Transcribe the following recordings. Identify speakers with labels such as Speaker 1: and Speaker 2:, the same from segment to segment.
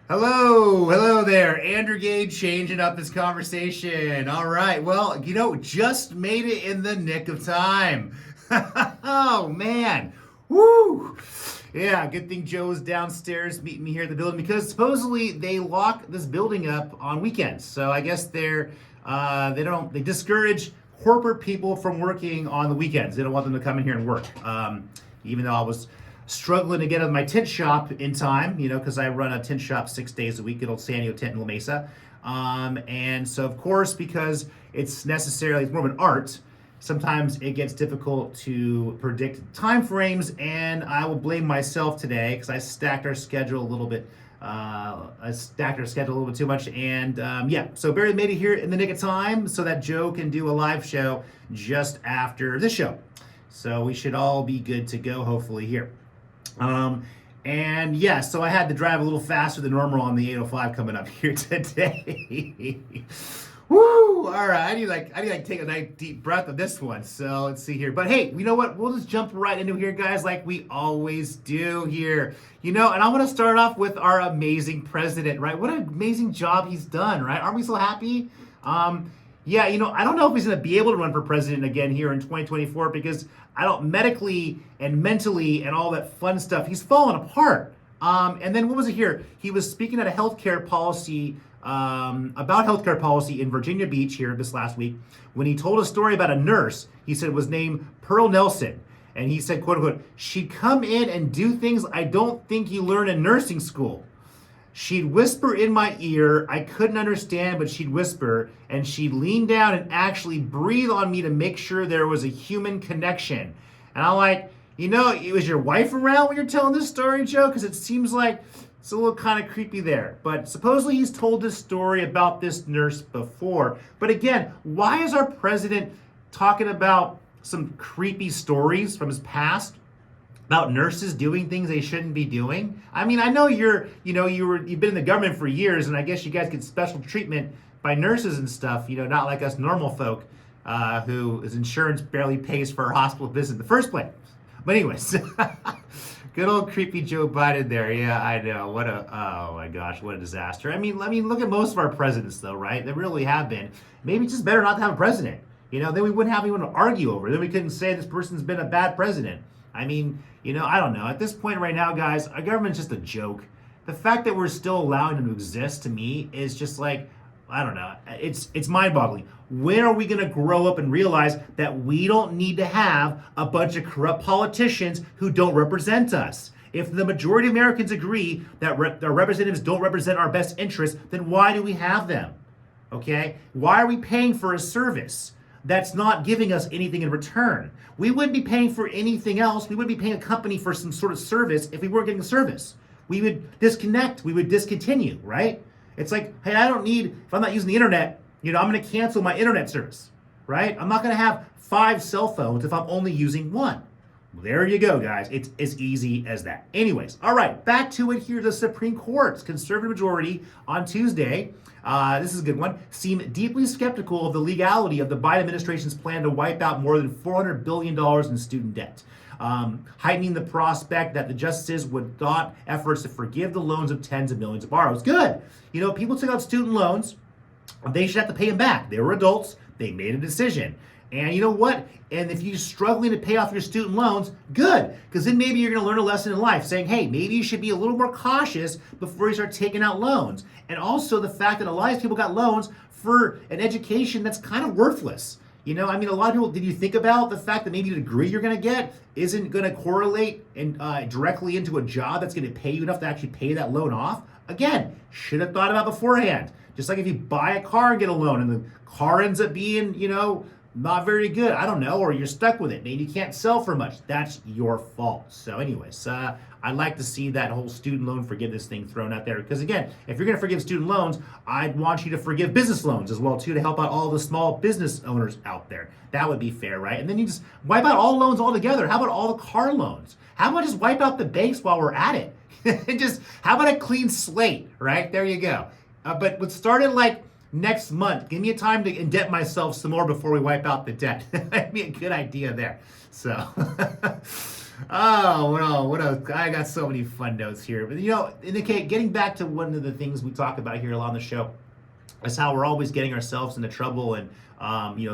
Speaker 1: Hello there. Andrew Gage changing up this conversation. All right. Well, just made it in the nick of time. Oh, man. Woo. Yeah, good thing Joe's downstairs meeting me here at the building because supposedly they lock this building up on weekends. So I guess they discourage corporate people from working on the weekends. They don't want them to come in here and work. Even though I was struggling to get out of my tent shop in time, because I run a tent shop 6 days a week at Old San Diego Tent in La Mesa. And so, of course, because it's more of an art, sometimes it gets difficult to predict time frames, and I will blame myself today because I stacked our schedule a little bit. Too much, and so Barry made it here in the nick of time so that Joe can do a live show just after this show. So we should all be good to go, hopefully, here. So I had to drive a little faster than normal on the 805 coming up here today. Woo! All right, I need to take a nice deep breath of this one. So let's see here. But hey, you know what? We'll just jump right into here, guys, like we always do here. And I want to start off with our amazing president, right? What an amazing job he's done, right? Aren't we so happy? I don't know if he's going to be able to run for president again here in 2024 because medically and mentally and all that fun stuff, he's fallen apart. And then what was it here? He was speaking at a healthcare policy, about healthcare policy in Virginia Beach here this last week. When he told a story about a nurse, he said was named Pearl Nelson. And he said, quote unquote, she'd come in and do things I don't think you learn in nursing school. She'd whisper in my ear. I couldn't understand, but she'd whisper, and she'd lean down and actually breathe on me to make sure there was a human connection. And I'm like, was your wife around when you're telling this story, Joe? Because it seems like it's a little kind of creepy there. But supposedly he's told this story about this nurse before. But again, why is our president talking about some creepy stories from his past? About nurses doing things they shouldn't be doing. I mean, I know you've been in the government for years, and I guess you guys get special treatment by nurses and stuff. Not like us normal folk, whose insurance barely pays for our hospital visit in the first place. But anyways, good old creepy Joe Biden there. Yeah, I know. Oh my gosh, what a disaster. I mean, look at most of our presidents though, right? They really have been. Maybe it's just better not to have a president. Then we wouldn't have anyone to argue over. Then we couldn't say this person's been a bad president. I mean, I don't know. At this point right now, guys, our government's just a joke. The fact that we're still allowing them to exist, to me, is just like, I don't know. It's mind-boggling. When are we going to grow up and realize that we don't need to have a bunch of corrupt politicians who don't represent us? If the majority of Americans agree that our representatives don't represent our best interests, then why do we have them? Okay? Why are we paying for a service that's not giving us anything in return? We wouldn't be paying for anything else. We wouldn't be paying a company for some sort of service if we weren't getting a service. We would disconnect. We would discontinue, right? It's like, hey, if I'm not using the internet, I'm going to cancel my internet service, right? I'm not going to have 5 cell phones if I'm only using one. Well, there you go, guys. It's as easy as that. Anyways, all right, back to it here. The Supreme Court's conservative majority on Tuesday, this is a good one, seemed deeply skeptical of the legality of the Biden administration's plan to wipe out more than $400 billion in student debt, heightening the prospect that the justices would daunt efforts to forgive the loans of tens of millions of borrowers. Good. People took out student loans. They should have to pay them back. They were adults. They made a decision. And you know what? And if you're struggling to pay off your student loans, good. Because then maybe you're going to learn a lesson in life saying, hey, maybe you should be a little more cautious before you start taking out loans. And also the fact that a lot of people got loans for an education that's kind of worthless. A lot of people, did you think about the fact that maybe the degree you're going to get isn't going to correlate and directly into a job that's going to pay you enough to actually pay that loan off? Again, should have thought about beforehand. Just like if you buy a car and get a loan and the car ends up being, not very good, I don't know, or you're stuck with it. Maybe you can't sell for much. That's your fault. So anyways, I'd like to see that whole student loan forgiveness thing thrown out there. Because again, if you're going to forgive student loans, I'd want you to forgive business loans as well too, to help out all the small business owners out there. That would be fair, right? And then you just wipe out all loans altogether. How about all the car loans? How about just wipe out the banks while we're at it? How about a clean slate, right? There you go. But what started like next month, give me a time to indebt myself some more before we wipe out the debt. That'd be a good idea there. So, Oh, I got so many fun notes here. But indicate getting back to one of the things we talk about here a lot on the show is how we're always getting ourselves into trouble and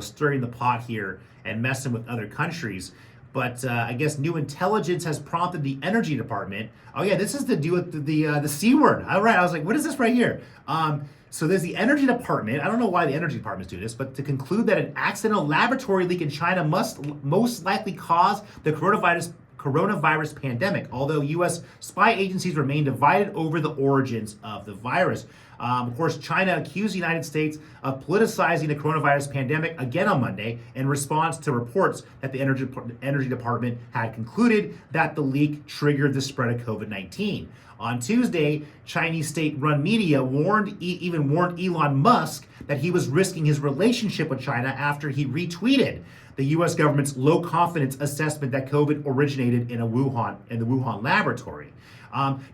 Speaker 1: stirring the pot here and messing with other countries. But I guess new intelligence has prompted the Energy Department. Oh yeah, this is to do with the C word. All right, I was like, what is this right here? So there's the Energy Department. I don't know why the Energy Department is doing this, but to conclude that an accidental laboratory leak in China must most likely cause the coronavirus pandemic, although U.S. spy agencies remain divided over the origins of the virus. Of course, China accused the United States of politicizing the coronavirus pandemic again on Monday in response to reports that the Energy Department had concluded that the leak triggered the spread of COVID-19. On Tuesday, Chinese state-run media warned Elon Musk that he was risking his relationship with China after he retweeted the U.S. government's low-confidence assessment that COVID originated in the Wuhan laboratory.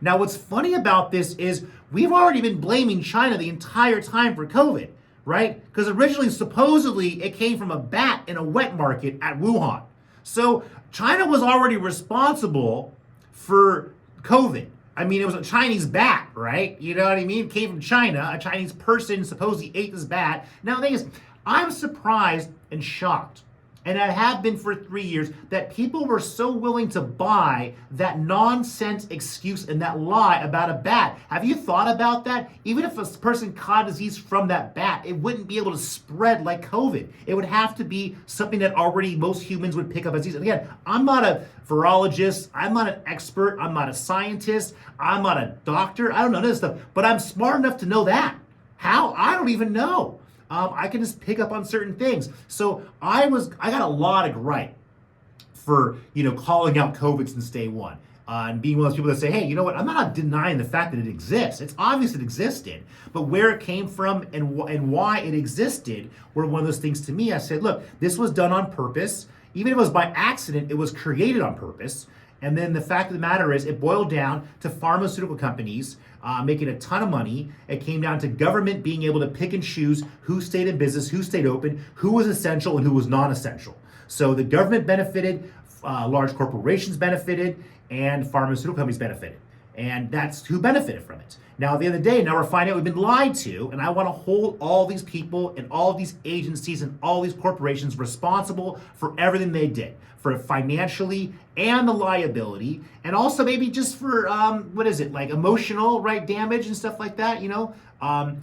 Speaker 1: Now, what's funny about this is we've already been blaming China the entire time for COVID, right? Because originally, supposedly, it came from a bat in a wet market at Wuhan. So China was already responsible for COVID. I mean, it was a Chinese bat, right? You know what I mean? It came from China. A Chinese person supposedly ate this bat. Now, the thing is, I'm surprised and shocked, and I have been for 3 years, that people were so willing to buy that nonsense excuse and that lie about a bat. Have you thought about that? Even if a person caught a disease from that bat, it wouldn't be able to spread like COVID. It would have to be something that already most humans would pick up as disease. And again, I'm not a virologist, I'm not an expert, I'm not a scientist, I'm not a doctor, I don't know this stuff, but I'm smart enough to know that. How? I don't even know. I can just pick up on certain things. So I got a lot of gripe for, calling out COVID since day one. And being one of those people that say, hey, you know what, I'm not denying the fact that it exists. It's obvious it existed. But where it came from and why it existed were one of those things to me. I said, look, this was done on purpose. Even if it was by accident, it was created on purpose. And then the fact of the matter is, it boiled down to pharmaceutical companies making a ton of money. It came down to government being able to pick and choose who stayed in business, who stayed open, who was essential and who was non-essential. So the government benefited, large corporations benefited, and pharmaceutical companies benefited. And that's who benefited from it. Now, at the end of the day, now we're finding out we've been lied to, and I want to hold all these people and all these agencies and all these corporations responsible for everything they did, for financially and the liability, and also maybe just for, emotional, right, damage and stuff like that,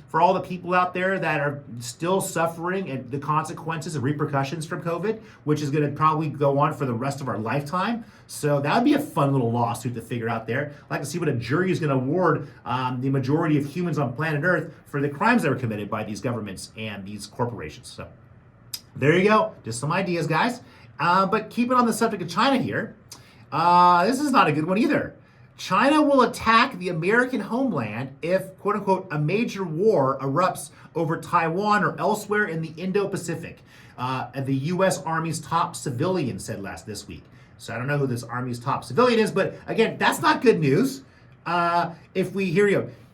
Speaker 1: for all the people out there that are still suffering and the consequences and repercussions from COVID, which is going to probably go on for the rest of our lifetime. So that would be a fun little lawsuit to figure out there. I'd like to see what a jury is going to award the majority of humans on planet Earth for the crimes that were committed by these governments and these corporations. So there you go. Just some ideas, guys. But keeping on the subject of China here, this is not a good one either. China will attack the American homeland if, quote unquote, a major war erupts over Taiwan or elsewhere in the Indo-Pacific. The U.S. Army's top civilian said this week. So I don't know who this Army's top civilian is, but again, that's not good news. Quote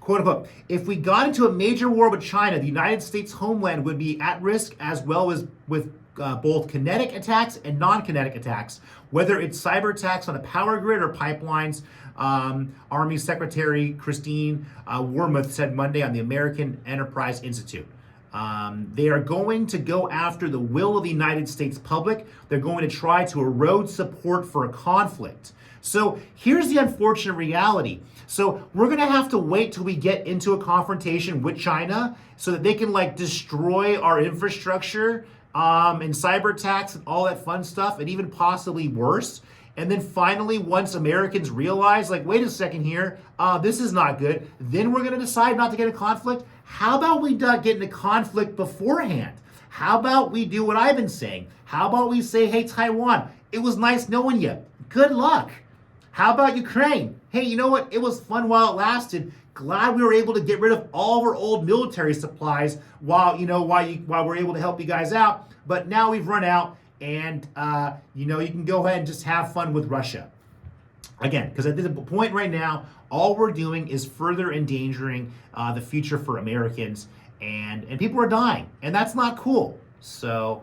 Speaker 1: unquote, if we got into a major war with China, the United States homeland would be at risk, as well as with both kinetic attacks and non-kinetic attacks, whether it's cyber attacks on the power grid or pipelines. Army Secretary Christine Wormuth said Monday on the American Enterprise Institute. They are going to go after the will of the United States public. They're going to try to erode support for a conflict. So here's the unfortunate reality. So we're going to have to wait till we get into a confrontation with China so that they can destroy our infrastructure and cyber attacks and all that fun stuff, and even possibly worse. And then finally, once Americans realize, wait a second here, this is not good, then we're going to decide not to get a conflict. How about we not get into conflict beforehand? How about we do what I've been saying? How about we say, hey, Taiwan, it was nice knowing you. Good luck. How about Ukraine? Hey, you know what? It was fun while it lasted. Glad we were able to get rid of all of our old military supplies while we're able to help you guys out. But now we've run out, and you can go ahead and just have fun with Russia. Again, because at this point right now, all we're doing is further endangering the future for Americans, and people are dying, and that's not cool. So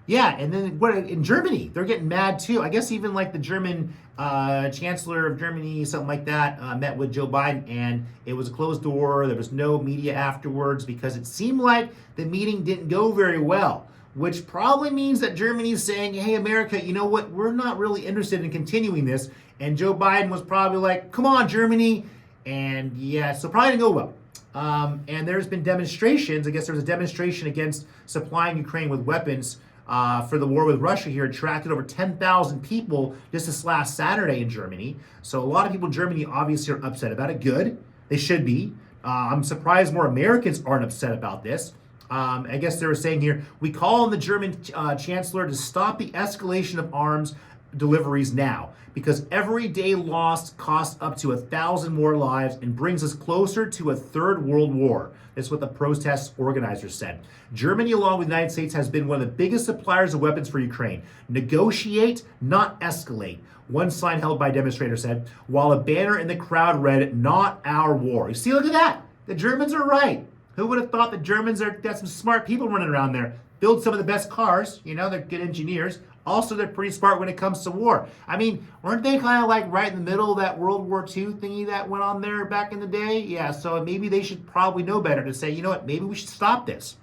Speaker 1: Yeah, and then what in Germany, they're getting mad too. I guess even like the German Chancellor of Germany, something like that, met with Joe Biden, and it was a closed door. There was no media afterwards because it seemed like the meeting didn't go very well, which probably means that Germany's saying, hey, America, you know what? We're not really interested in continuing this. And Joe Biden was probably like, come on, Germany. And yeah, so probably didn't go well. And there's been demonstrations. I guess there was a demonstration against supplying Ukraine with weapons for the war with Russia here. It attracted over 10,000 people just this last Saturday in Germany. So a lot of people in Germany obviously are upset about it. Good. They should be. I'm surprised more Americans aren't upset about this. I guess they were saying here, we call on the German Chancellor to stop the escalation of arms deliveries now, because every day lost costs up to 1,000 more lives and brings us closer to a third world war. That's what the protest organizers said. Germany, along with the United States, has been one of the biggest suppliers of weapons for Ukraine. Negotiate, not escalate. One sign held by a demonstrator said, while a banner in the crowd read, not our war. You see, look at that. The Germans are right. Who would have thought the Germans got some smart people running around there? Build some of the best cars, they're good engineers. Also, they're pretty smart when it comes to war. I mean, weren't they kind of like right in the middle of that World War II thingy that went on there back in the day? Yeah, so maybe they should probably know better to say, you know what, maybe we should stop this.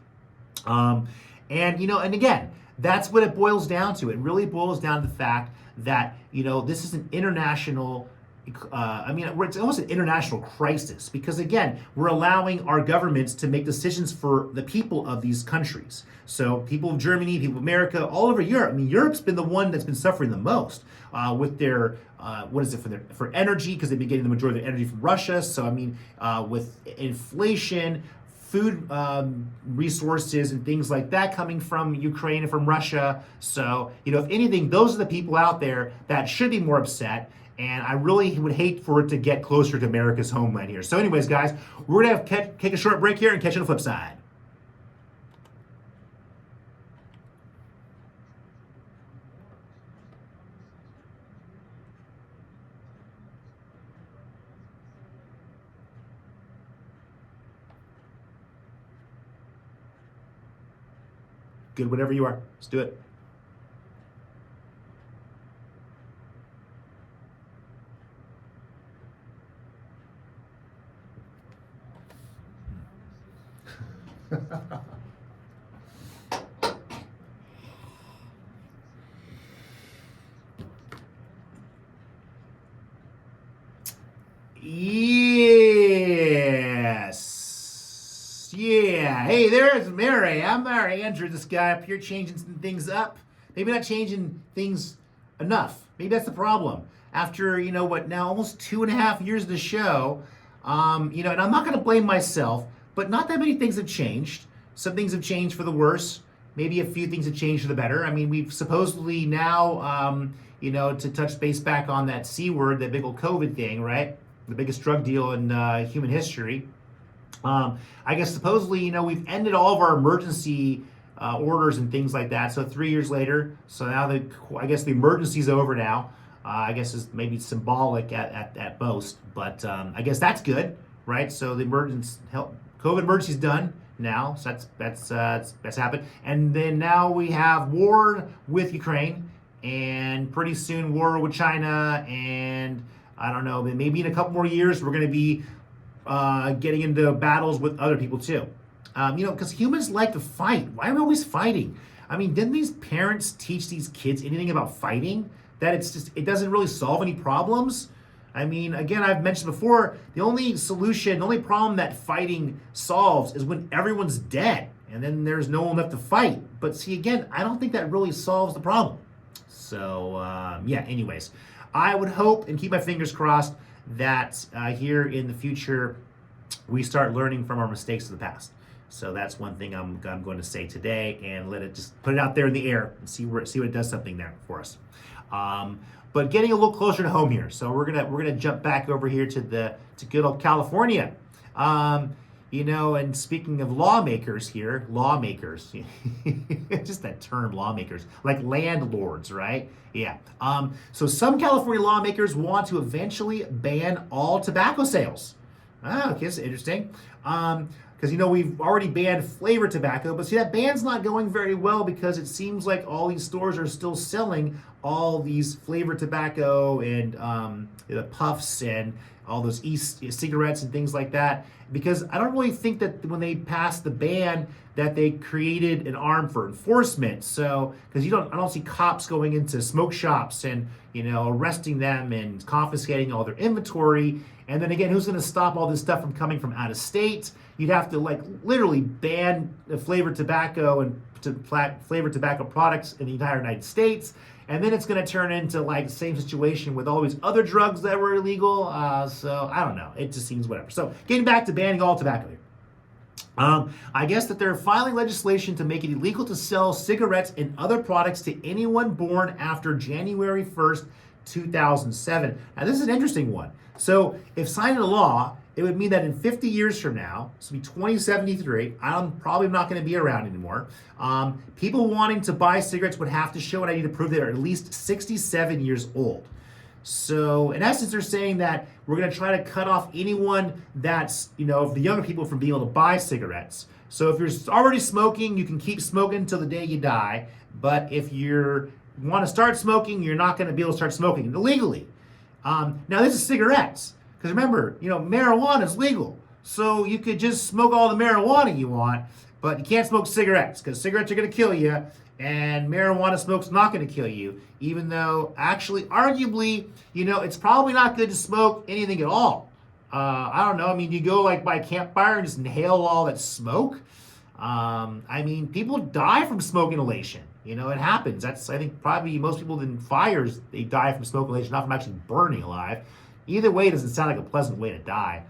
Speaker 1: And again, that's what it boils down to. It really boils down to the fact that, this is an international it's almost an international crisis because, again, we're allowing our governments to make decisions for the people of these countries. So people of Germany, people of America, all over Europe. I mean, Europe's been the one that's been suffering the most with their, for energy, because they've been getting the majority of their energy from Russia. So, with inflation, food resources and things like that coming from Ukraine and from Russia. So, if anything, those are the people out there that should be more upset. And I really would hate for it to get closer to America's homeland here. So anyways, guys, we're going to take a short break here and catch you on the flip side. Good, whatever you are. Let's do it. Yes. Yeah. Hey, there's Mary. I'm Mary Andrew, this guy up here changing some things up. Maybe not changing things enough. Maybe that's the problem. After, now almost 2.5 years of the show, and I'm not going to blame myself, but not that many things have changed. Some things have changed for the worse. Maybe a few things have changed for the better. I mean, we've supposedly now, to touch base back on that C word, that big old COVID thing, right? The biggest drug deal in human history. I guess supposedly, we've ended all of our emergency orders and things like that. So 3 years later, so now I guess the emergency's over now. I guess is maybe symbolic at most, but I guess that's good, right? So the COVID emergency's done now, so that's happened, and then now we have war with Ukraine, and pretty soon war with China, and I don't know, maybe in a couple more years we're going to be getting into battles with other people too. Because humans like to fight. Why are we always fighting? I mean, didn't these parents teach these kids anything about fighting? That it doesn't really solve any problems? I mean, again, I've mentioned before, the only problem that fighting solves is when everyone's dead and then there's no one left to fight. But see, again, I don't think that really solves the problem. So, anyways, I would hope and keep my fingers crossed that here in the future, we start learning from our mistakes of the past. So that's one thing I'm going to say today, and just put it out there in the air and see what it does something there for us. But getting a little closer to home here, so we're gonna jump back over here to good old California. And speaking of lawmakers here, just that term, lawmakers, like landlords, right? Yeah. So some California lawmakers want to eventually ban all tobacco sales. Oh, okay, that's interesting. Because because we've already banned flavored tobacco, but see, that ban's not going very well because it seems like all these stores are still selling all these flavored tobacco and the puffs and all those e-cigarettes and things like that. Because I don't really think that when they passed the ban that they created an arm for enforcement. So, because I don't see cops going into smoke shops and arresting them and confiscating all their inventory. And then again, who's going to stop all this stuff from coming from out of state? You'd have to literally ban the flavored tobacco and flavored tobacco products in the entire United States. And then it's going to turn into the same situation with all these other drugs that were illegal. So I don't know. It just seems whatever. So getting back to banning all tobacco here. I guess that they're filing legislation to make it illegal to sell cigarettes and other products to anyone born after January 1st, 2007. Now this is an interesting one. So if signed into law, it would mean that in 50 years from now, this will be 2073, I'm probably not going to be around anymore, people wanting to buy cigarettes would have to show an ID to prove they're at least 67 years old. So in essence, they're saying that we're going to try to cut off anyone that's, the younger people from being able to buy cigarettes. So if you're already smoking, you can keep smoking until the day you die. But if you want to start smoking, you're not going to be able to start smoking illegally. Now this is cigarettes. Because remember, marijuana is legal. So you could just smoke all the marijuana you want, but you can't smoke cigarettes because cigarettes are going to kill you and marijuana smoke's not going to kill you. Even though actually, arguably, it's probably not good to smoke anything at all. I don't know. I mean, you go by a campfire and just inhale all that smoke. People die from smoke inhalation. It happens. That's, I think, probably most people in fires, they die from smoke inhalation, not from actually burning alive. Either way, it doesn't sound like a pleasant way to die.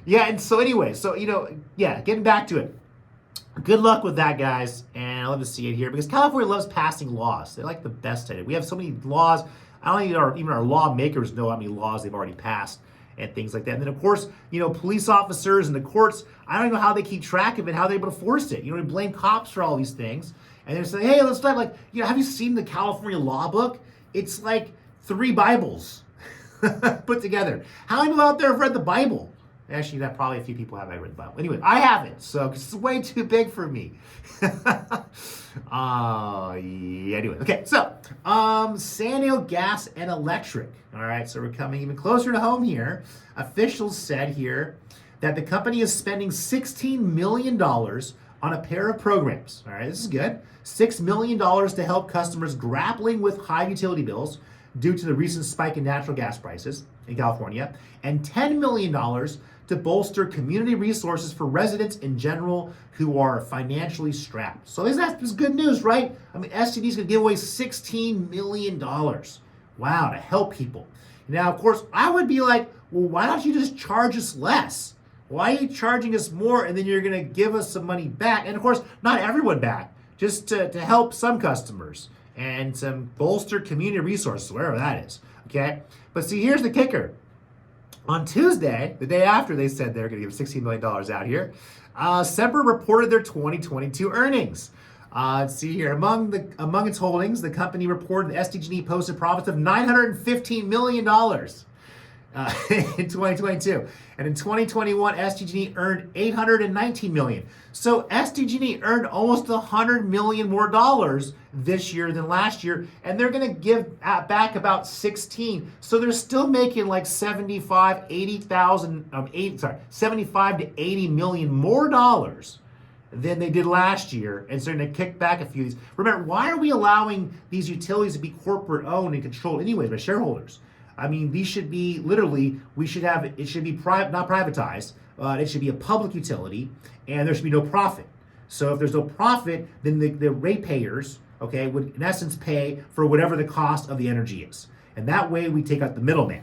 Speaker 1: Yeah, and so anyway, getting back to it. Good luck with that, guys, and I love to see it here because California loves passing laws. They like the best at it. We have so many laws. I don't think even our lawmakers know how many laws they've already passed and things like that. And then, of course, police officers and the courts, I don't even know how they keep track of it, how they're able to force it. They blame cops for all these things. And they're saying, hey, let's start have you seen the California law book? It's like 3 Bibles put together. How many people out there have read the Bible? Actually, that probably a few people have read the Bible. Anyway, I haven't, so it's way too big for me. Anyway, okay, so Sanyo Gas and Electric. All right, so we're coming even closer to home here. Officials said here that the company is spending $16 million on a pair of programs. All right, this is good. $6 million to help customers grappling with high utility bills due to the recent spike in natural gas prices in California, and $10 million to bolster community resources for residents in general who are financially strapped. So this is good news, right? I mean, STD is going to give away $16 million. Wow, to help people. Now, of course, I would be like, well, why don't you just charge us less? Why are you charging us more and then you're going to give us some money back? And of course, not everyone back, just to help some customers and some bolster community resources, wherever that is, okay? But see, here's the kicker. On Tuesday, the day after they said they're going to give $16 million out here, Sempra reported their 2022 earnings. Let's see here. Among its holdings, the company reported the SDG&E posted profits of $915 million in 2022. And in 2021, SDG&E earned $819 million. So SDG&E earned almost $100 million more dollars this year than last year, and they're going to give back about 16. So they're still making like 75 to 80 million more dollars than they did last year, and so they're going to kick back a few of these. Remember, why are we allowing these utilities to be corporate owned and controlled anyways by shareholders? I mean, these should be literally, it should be not privatized, it should be a public utility, and there should be no profit. So if there's no profit, then the ratepayers, okay, would in essence pay for whatever the cost of the energy is. And that way we take out the middleman.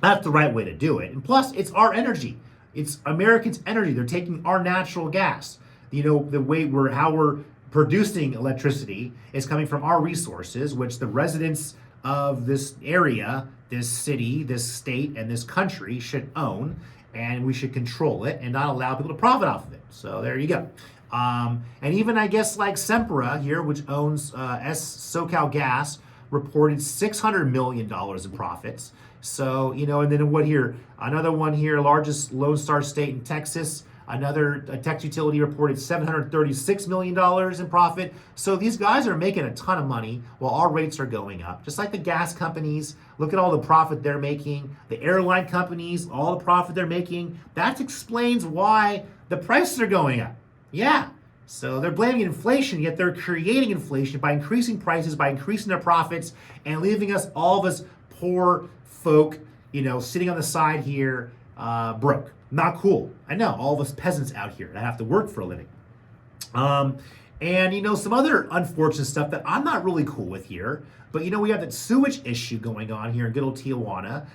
Speaker 1: That's the right way to do it. And plus, it's our energy. It's Americans' energy. They're taking our natural gas. The way how we're producing electricity is coming from our resources, which the residents of this area, this city, this state, and this country should own, and we should control it and not allow people to profit off of it. So there you go. And even, I guess, like Sempra here, which owns SoCal Gas, reported $600 million in profits. So, and then what here? Another one here, largest Lone Star State in Texas. Another Texas utility reported $736 million in profit. So these guys are making a ton of money while our rates are going up. Just like the gas companies, look at all the profit they're making. The airline companies, all the profit they're making. That explains why the prices are going up. Yeah. So they're blaming inflation, yet they're creating inflation by increasing prices, by increasing their profits, and leaving all of us poor folk, sitting on the side here, broke. Not cool. I know, all of us peasants out here that have to work for a living. And some other unfortunate stuff that I'm not really cool with here, but we have that sewage issue going on here in good old Tijuana.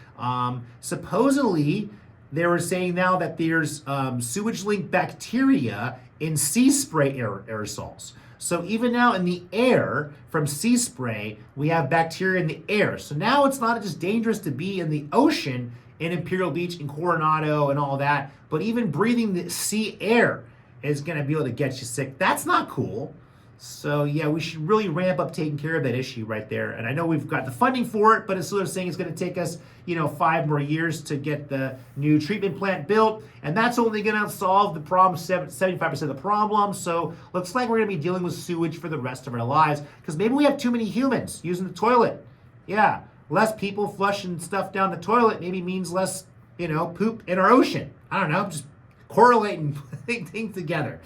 Speaker 1: Supposedly, they were saying now that there's sewage-linked bacteria in sea spray aerosols. So even now in the air from sea spray, we have bacteria in the air. So now it's not just dangerous to be in the ocean in Imperial Beach and Coronado and all that, but even breathing the sea air is going to be able to get you sick. That's not cool. So yeah, we should really ramp up taking care of that issue right there. And I know we've got the funding for it, but it's sort of saying it's going to take us, 5 more years to get the new treatment plant built. And that's only going to solve the problem, 75% of the problem. So looks like we're going to be dealing with sewage for the rest of our lives because maybe we have too many humans using the toilet. Yeah, less people flushing stuff down the toilet maybe means less, poop in our ocean. I don't know, just correlating things together.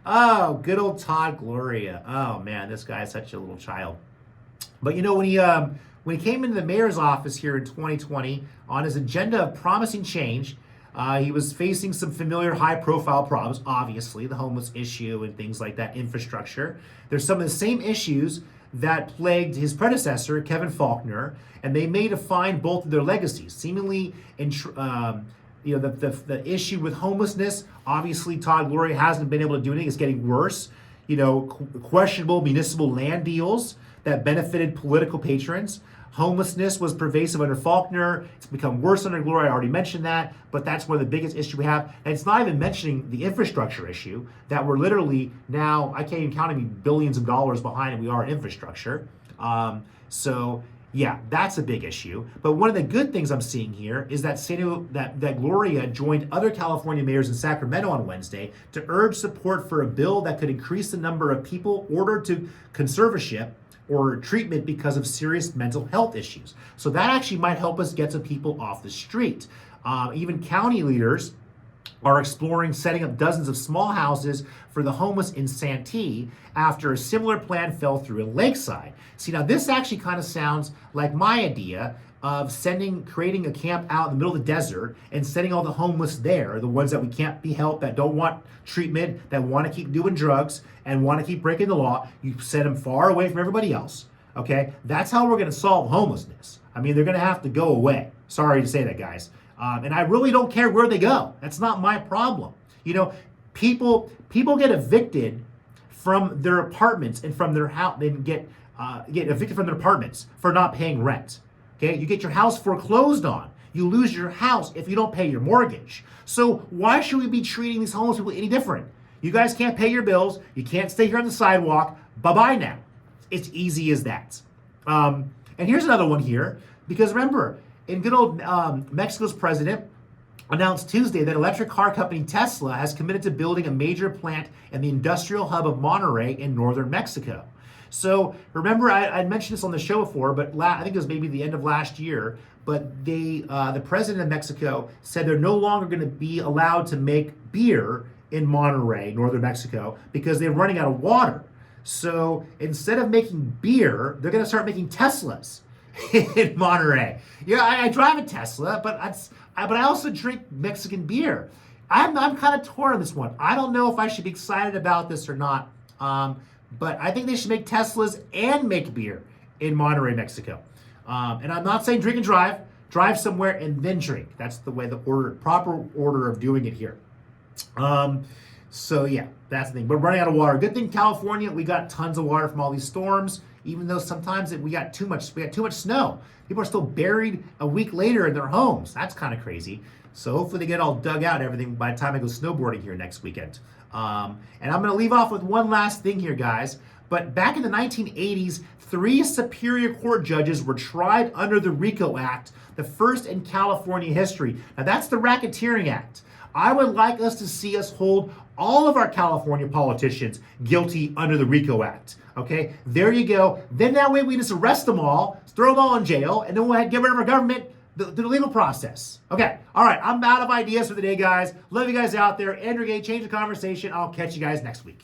Speaker 1: Oh, good old Todd Gloria. Oh man, this guy is such a little child. But when he came into the mayor's office here in 2020 on his agenda of promising change, he was facing some familiar high-profile problems, obviously, the homeless issue and things like that, infrastructure. There's some of the same issues that plagued his predecessor, Kevin Faulconer, and they may define both of their legacies. Seemingly, the issue with homelessness, obviously Todd Gloria hasn't been able to do anything. It's getting worse. Questionable municipal land deals that benefited political patrons. Homelessness was pervasive under Faulconer. It's become worse under Gloria. I already mentioned that, but that's one of the biggest issues we have. And it's not even mentioning the infrastructure issue that we're literally now, I can't even count how many billions of dollars behind and we are in infrastructure. So yeah, that's a big issue. But one of the good things I'm seeing here is that that Gloria joined other California mayors in Sacramento on Wednesday to urge support for a bill that could increase the number of people ordered to conservatorship or treatment because of serious mental health issues. So that actually might help us get some people off the street. Even county leaders are exploring setting up dozens of small houses for the homeless in Santee after a similar plan fell through in Lakeside. See, now this actually kind of sounds like my idea of creating a camp out in the middle of the desert and sending all the homeless there, the ones that we can't be helped, that don't want treatment, that want to keep doing drugs and want to keep breaking the law. You send them far away from everybody else, okay? That's how we're going to solve homelessness. I mean, they're going to have to go away. Sorry to say that, guys. And I really don't care where they go. That's not my problem. People get evicted from their apartments and from their house. They get evicted from their apartments for not paying rent. Okay, you get your house foreclosed on. You lose your house if you don't pay your mortgage. So why should we be treating these homeless people any different? You guys can't pay your bills. You can't stay here on the sidewalk. Bye-bye now. It's easy as that. And here's another one here, because remember, in good old Mexico's president announced Tuesday that electric car company Tesla has committed to building a major plant in the industrial hub of Monterrey in northern Mexico. So remember, I mentioned this on the show before, but I think it was maybe the end of last year, but the president of Mexico said they're no longer going to be allowed to make beer in Monterrey, northern Mexico, because they're running out of water. So instead of making beer, they're going to start making Teslas in Monterrey. Yeah, I drive a Tesla, but I also drink Mexican beer. I'm kind of torn on this one. I don't know if I should be excited about this or not. But I think they should make Teslas and make beer in Monterrey, Mexico. And I'm not saying drink and drive. Drive somewhere and then drink. That's the way proper order of doing it here. So yeah, that's the thing. But running out of water. Good thing California, we got tons of water from all these storms. Even though sometimes we got too much snow. People are still buried a week later in their homes. That's kind of crazy. So hopefully they get all dug out, everything, by the time I go snowboarding here next weekend. And I'm going to leave off with one last thing here, guys. But back in the 1980s, 3 Superior Court judges were tried under the RICO Act, the first in California history. Now that's the Racketeering Act. I would like us to see us hold all of our California politicians guilty under the RICO Act. Okay, there you go. Then that way we just arrest them all, throw them all in jail, and then we'll get rid of our government, the legal process. Okay, all right, I'm out of ideas for the day, guys. Love you guys out there. Andrew Gay, change the conversation. I'll catch you guys next week.